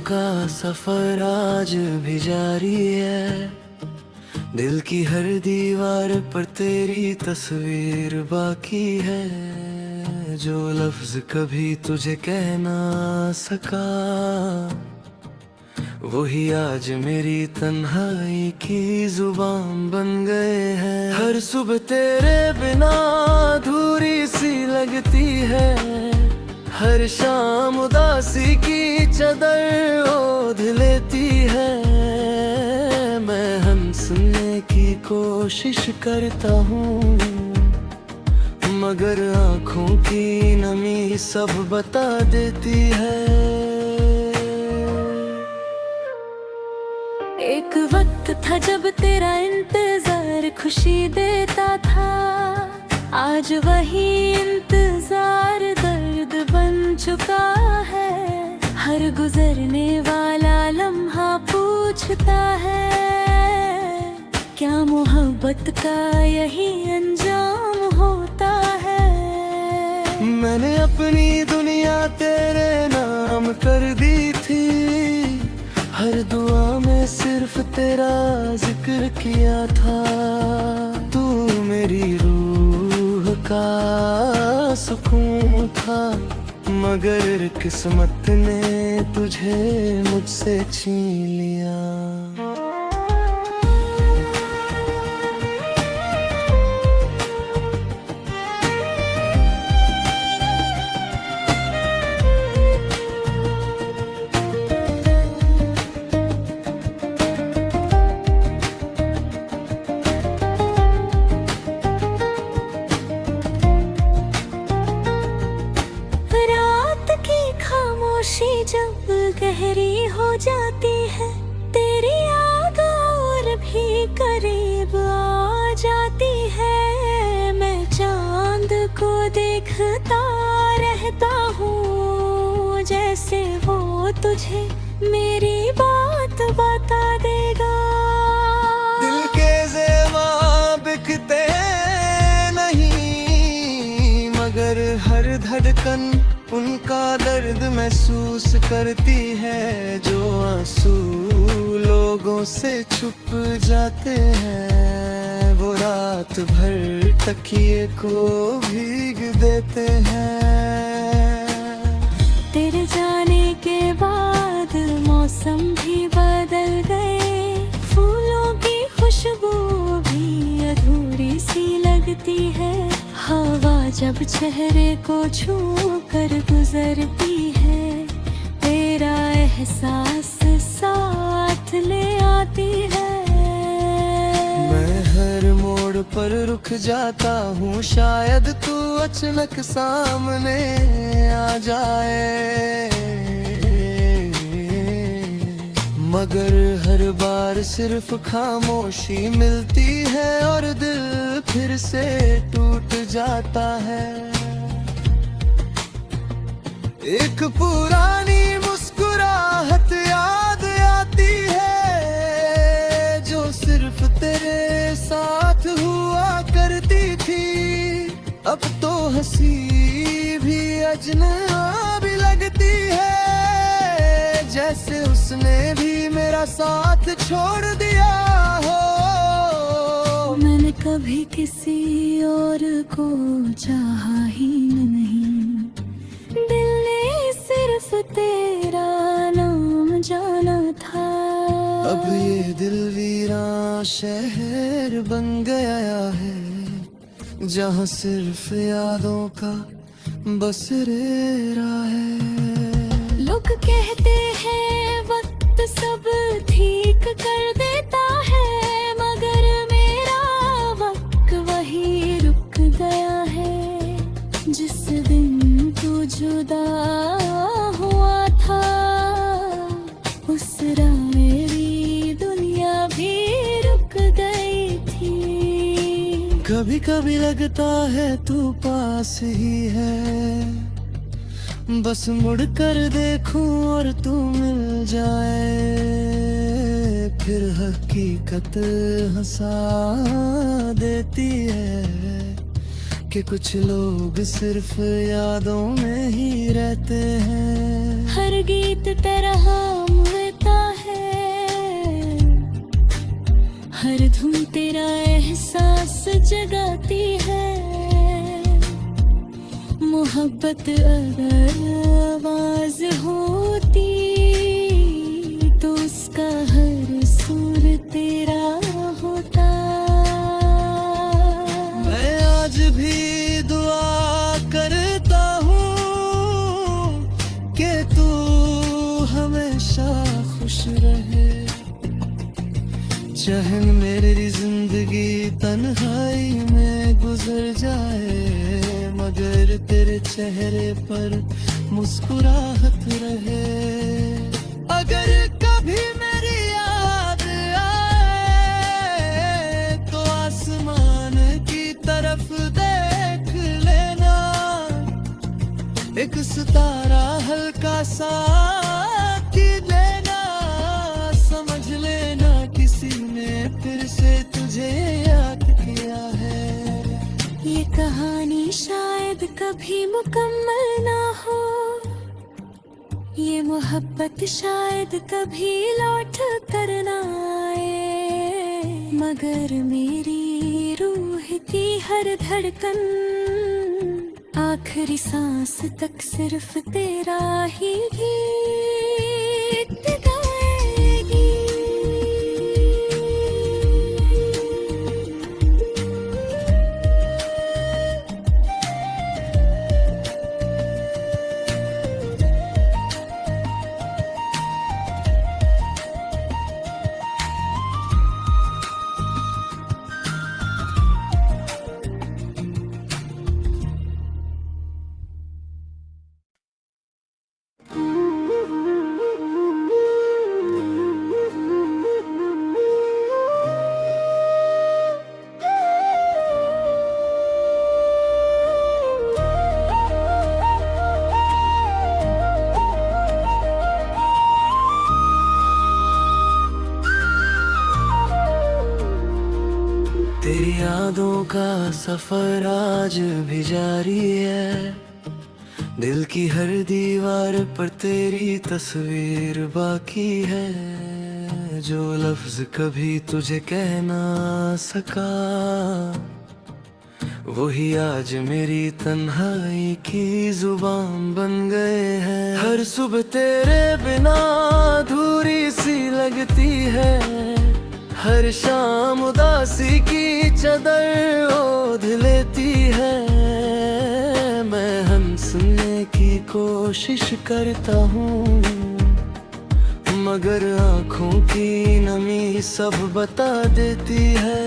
का सफर आज भी जारी है। दिल की हर दीवार पर तेरी तस्वीर बाकी है। जो लफ्ज कभी तुझे कह ना सका, वही आज मेरी तन्हाई की जुबान बन गए हैं। हर सुबह तेरे बिना अधूरी सी लगती है। हर शाम उदासी की चादर ओढ़ लेती है। मैं हंसने की कोशिश करता हूँ, मगर आँखों की नमी सब बता देती है। एक वक्त था जब तेरा इंतजार खुशी देता था। आज वही इंतजार दर्द बन चुका है। हर गुजरने वाला लम्हा पूछता है, क्या मोहब्बत का यही अंजाम होता है। मैंने अपनी दुनिया तेरे नाम कर दी थी। हर दुआ में सिर्फ तेरा जिक्र किया था। तू मेरी रूह का सुकून था, मगर किस्मत ने तुझे मुझसे छीन लिया। जब गहरी हो जाती है, तेरी याद और भी करीब आ जाती है। मैं चांद को देखता रहता हूँ, जैसे वो तुझे मेरी बात बता देगा। दिल के ज़ेबा बिकते नहीं, मगर हर धड़कन उनका दर्द महसूस करती है। जो आंसू लोगों से छुप जाते हैं, वो रात भर तकिए को भीग देते हैं। तेरे जाने के बाद मौसम भी बदल गए। फूलों की खुशबू भी अधूरी सी लगती है। हवा जब चेहरे को छू कर गुजरती है, तेरा एहसास साथ ले आती है। मैं हर मोड़ पर रुक जाता हूँ, शायद तू अचानक सामने आ जाए। मगर हर बार सिर्फ खामोशी मिलती है और दिल फिर से टूट जाता है। एक पुरानी मुस्कुराहट याद आती है, जो सिर्फ तेरे साथ हुआ करती थी। अब तो हंसी भी अजनबी लगती है, जैसे उसने भी मेरा साथ छोड़ दिया हो। मैंने कभी किसी और को चाहा ही नहीं, दिल ने सिर्फ तेरा नाम जाना था। अब ये दिल वीरान शहर बन गया है, जहाँ सिर्फ यादों का बसेरा है। लोग कहते हैं वक्त सब ठीक कर देता है, मगर मेरा वक्त वही रुक गया है। जिस दिन तू जुदा हुआ था, उस रात मेरी दुनिया भी रुक गई थी। कभी कभी लगता है तू पास ही है, बस मुड़ कर देखूं और तू मिल जाए। फिर हकीकत हंसा देती है, कि कुछ लोग सिर्फ यादों में ही रहते हैं। हर गीत तरह मिलता है, हर धुन तेरा एहसास जगाती है। मोहब्बत अगर आवाज होती तो उसका हर सुर तेरा होता। मैं आज भी दुआ करता हूँ कि तू हमेशा खुश रहे। चाहे मेरी जिंदगी तन्हाई में गुजर जाए, मगर तेरे चेहरे पर मुस्कुराहट रहे। अगर कभी मेरी याद आए तो आसमान की तरफ देख लेना। एक सितारा हल्का सा लेना, समझ लेना किसी ने फिर से तुझे याद किया है। ये कहानी शायद कभी मुकम्मल ना हो, ये मोहब्बत शायद कभी लौट कर ना आए, मगर मेरी रूह की हर धड़कन आखिरी सांस तक सिर्फ तेरा ही गीत गाएगी। तेरी यादों का सफर आज भी जारी है। दिल की हर दीवार पर तेरी तस्वीर बाकी है। जो लफ्ज कभी तुझे कह ना सका, वही आज मेरी तन्हाई की जुबान बन गए हैं। हर सुबह तेरे बिना अधूरी सी लगती है, हर शाम उदासी की चादर ओढ़ लेती है। मैं हंसने की कोशिश करता हूँ, मगर आँखों की नमी सब बता देती है।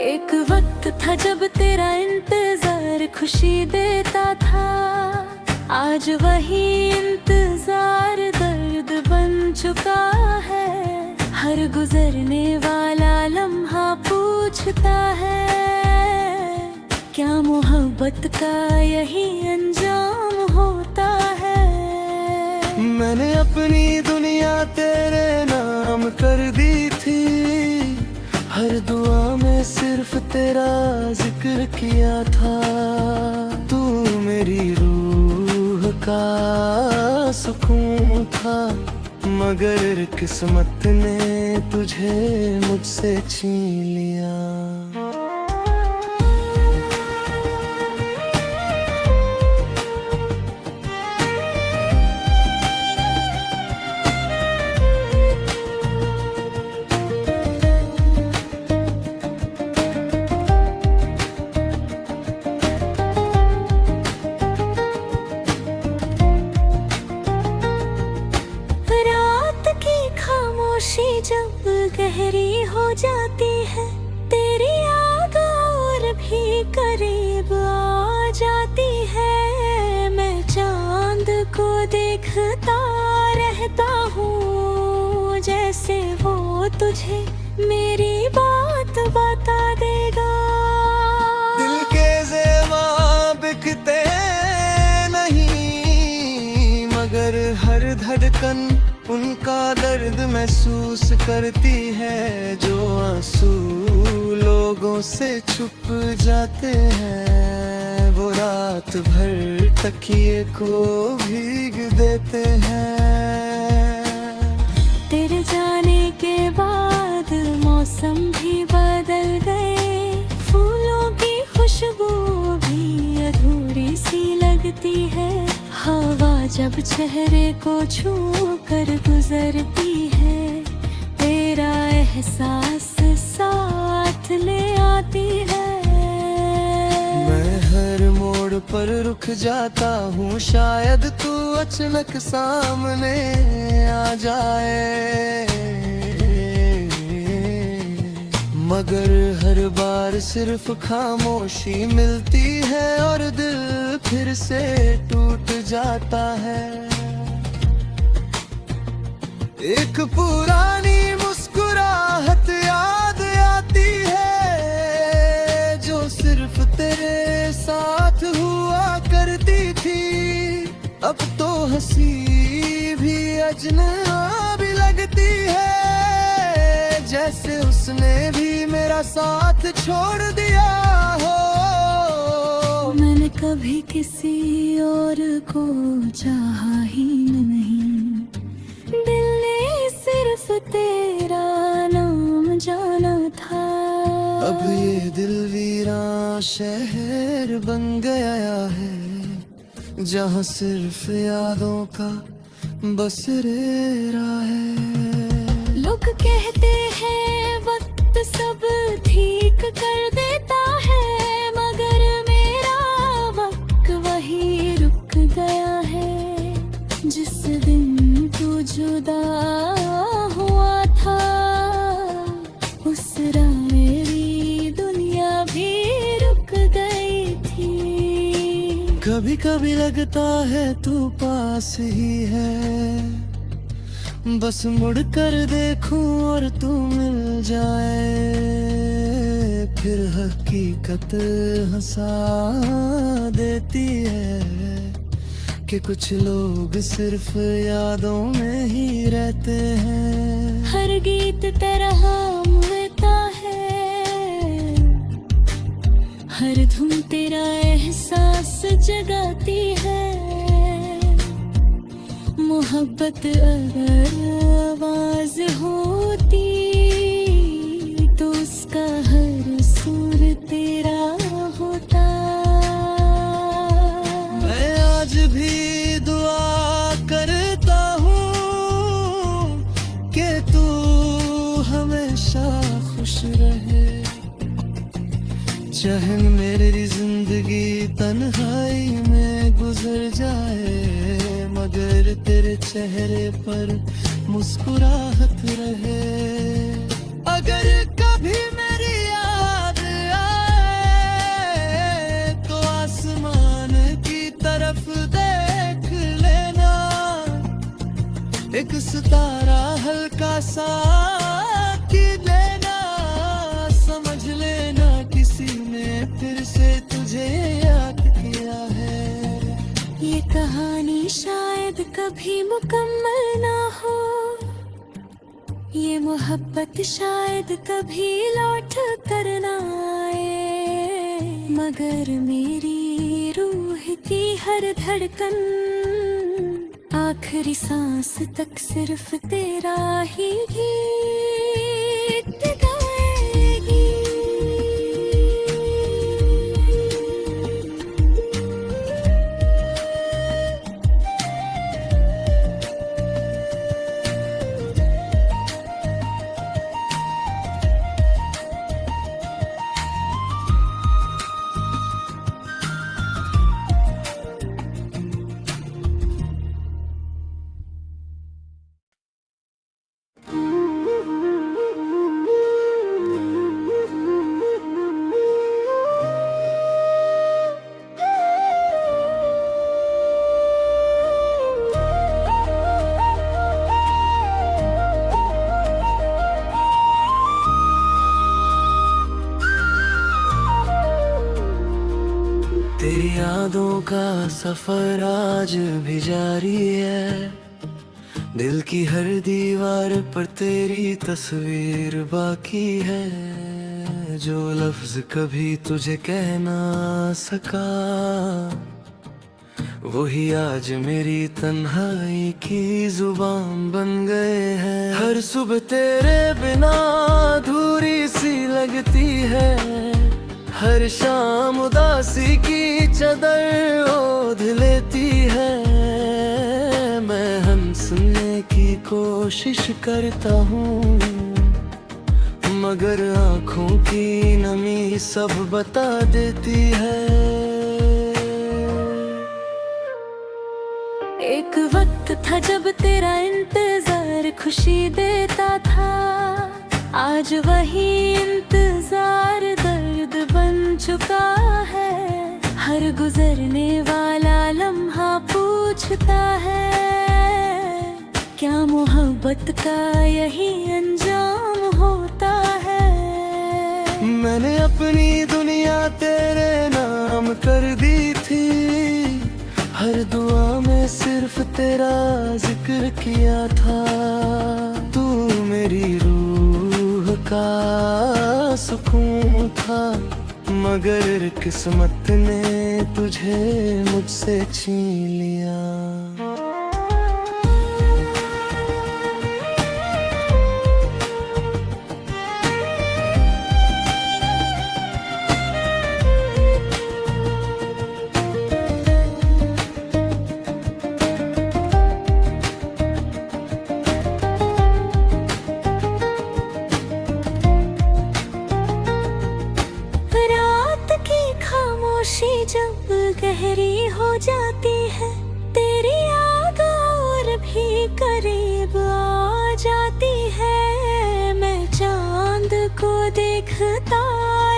एक वक्त था जब तेरा इंतजार खुशी देता था, आज वही इंतजार दर्द बन चुका है। हर गुजरने वाला लम्हा पूछता है, क्या मोहब्बत का यही अंजाम होता है। मैंने अपनी दुनिया तेरे नाम कर दी थी, हर दुआ में सिर्फ तेरा जिक्र किया था। तू मेरी रूह का सुकून था, मगर किस्मत ने तुझे मुझसे छीन लिया। जब गहरी हो जाती है, तेरी याद और भी करीब आ जाती है। मैं चांद को देखता रहता हूँ, जैसे वो तुझे मेरी बात बता देगा। दिल के ज़ेबा बिकते नहीं, मगर हर धड़कन उनका दर्द मैं महसूस करती है जो आंसू लोगों से छुप जाते हैं, वो रात भर तकिए को भीग देते हैं। तेरे जाने के बाद मौसम भी बदल गए, फूलों की खुशबू भी अधूरी सी लगती है। हवा जब चेहरे को छू कर गुजरती है, तेरा एहसास साथ ले आती है। मैं हर मोड़ पर रुक जाता हूँ, शायद तू अचानक सामने आ जाए, मगर हर बार सिर्फ खामोशी मिलती है और दिल फिर से टूट जाता है। एक पुरानी मुस्कुराहट याद आती है जो सिर्फ तेरे साथ हुआ करती थी। अब तो हंसी भी अजनबी लगती है, जैसे उसने भी मेरा साथ छोड़ दिया हो। मैंने कभी किसी और को चाहा ही नहीं, दिल ने सिर्फ तेरा नाम जाना था। अब ये दिल वीरान शहर बन गया है, जहाँ सिर्फ यादों का बसेरा है। लोग कहते हैं वक्त सब ठीक कर देता है, मगर मेरा वक्त वही रुक गया है। जिस दिन तू जुदा हुआ था, उस रात मेरी दुनिया भी रुक गई थी। कभी कभी लगता है तू पास ही है, बस मुड़ कर देखूं और तू मिल जाए। फिर हकीकत हंसा देती है कि कुछ लोग सिर्फ यादों में ही रहते हैं। हर गीत तरह मिलता है, हर धुन तेरा एहसास जगाती है। मोहब्बत अगर आवाज होती तो उसका हर सुर तेरा होता। मैं आज भी दुआ करता हूँ कि तू हमेशा खुश रहे, चाहे मेरी जिंदगी तन्हाई में गुजर जाए, मगर तेरे चेहरे पर मुस्कुराहट रहे। अगर कभी मेरी याद आए तो आसमान की तरफ देख लेना, एक सितारा हल्का सा की लेना, समझ लेना किसी ने फिर से तुझे याद किया है। ये कहानी शायद कभी मुकम्मल ना हो, ये मोहब्बत शायद कभी लौट कर ना आए, मगर मेरी रूह की हर धड़कन आखिरी सांस तक सिर्फ तेरा ही गीत गाएगी। तेरी यादों का सफर आज भी जारी है, दिल की हर दीवार पर तेरी तस्वीर बाकी है, जो लफ्ज कभी तुझे कह ना सका, वही आज मेरी तन्हाई की जुबान बन गए हैं। हर सुबह तेरे बिना अधूरी सी लगती है, हर शाम उदासी की चादर ओढ़ लेती है। मैं हंसने की कोशिश करता हूँ, मगर आँखों की नमी सब बता देती है। एक वक्त था जब तेरा इंतजार खुशी देता था, आज वही इंतजार दर्द बन चुका है। हर गुजरने वाला लम्हा पूछता है, क्या मोहब्बत का यही अंजाम होता है। मैंने अपनी दुनिया तेरे नाम कर दी थी, हर दुआ में सिर्फ तेरा जिक्र किया था। तू मेरी रूह का सुकून था, मगर किस्मत ने तुझे मुझसे छीन लिया। जब गहरी हो जाती है, तेरी याद और भी करीब आ जाती है। मैं चांद को देखता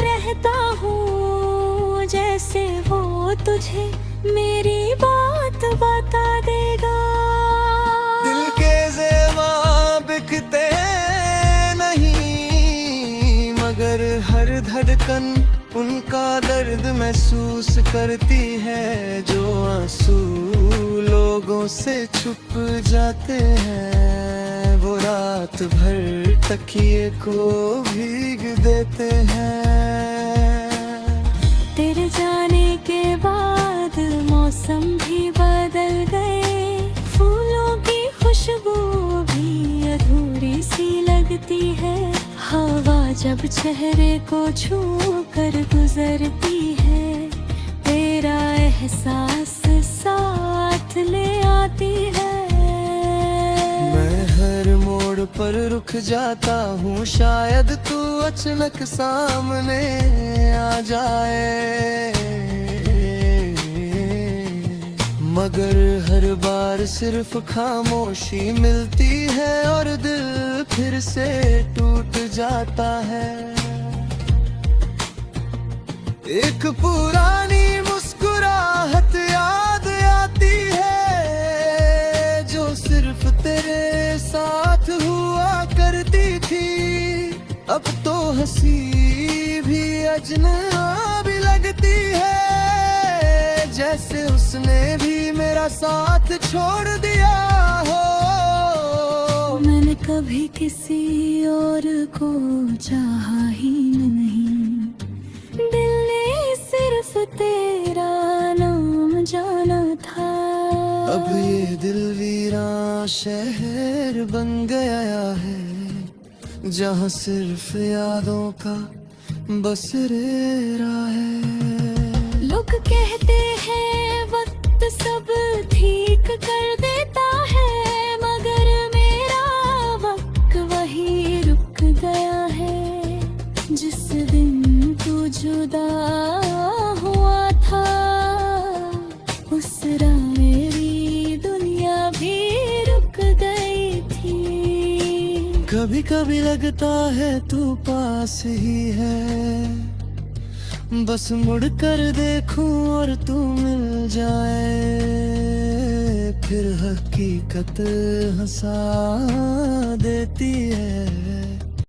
रहता हूँ, जैसे वो तुझे मेरी बात बता देगा। दिल के ज़ेबा बिकते नहीं, मगर हर धड़कन उनका दर्द महसूस करती है। जो आंसू लोगों से छुप जाते हैं, वो रात भर तकिए को भीग देते हैं। तेरे जाने के बाद मौसम भी बदल गए, फूलों की खुशबू भी अधूरी सी लगती है। हवा जब चेहरे को छू कर गुजरती है, तेरा एहसास साथ ले आती है। मैं हर मोड़ पर रुक जाता हूँ, शायद तू अचानक सामने आ जाए, मगर हर बार सिर्फ खामोशी मिलती है और दिल फिर से टूट जाता है। एक पुरानी मुस्कुराहट याद आती है, जो सिर्फ तेरे साथ हुआ करती थी। अब तो हंसी भी अजनबी लगती है, जैसे उसने भी मेरा साथ छोड़ दिया हो। मैंने कभी किसी और को चाहा ही नहीं, दिल ने सिर्फ तेरा नाम जाना था। अब ये दिल वीरा शहर बन गया है, जहाँ सिर्फ यादों का बसेरा है। लोग कहते हैं वक्त सब ठीक कर देता है, मगर मेरा वक्त वही रुक गया है। जिस दिन तू जुदा हुआ था, उस रात मेरी दुनिया भी रुक गई थी। कभी कभी लगता है तू पास ही है, बस मुड़ कर देखूं और तू मिल जाए। फिर हकीकत हंसा देती है।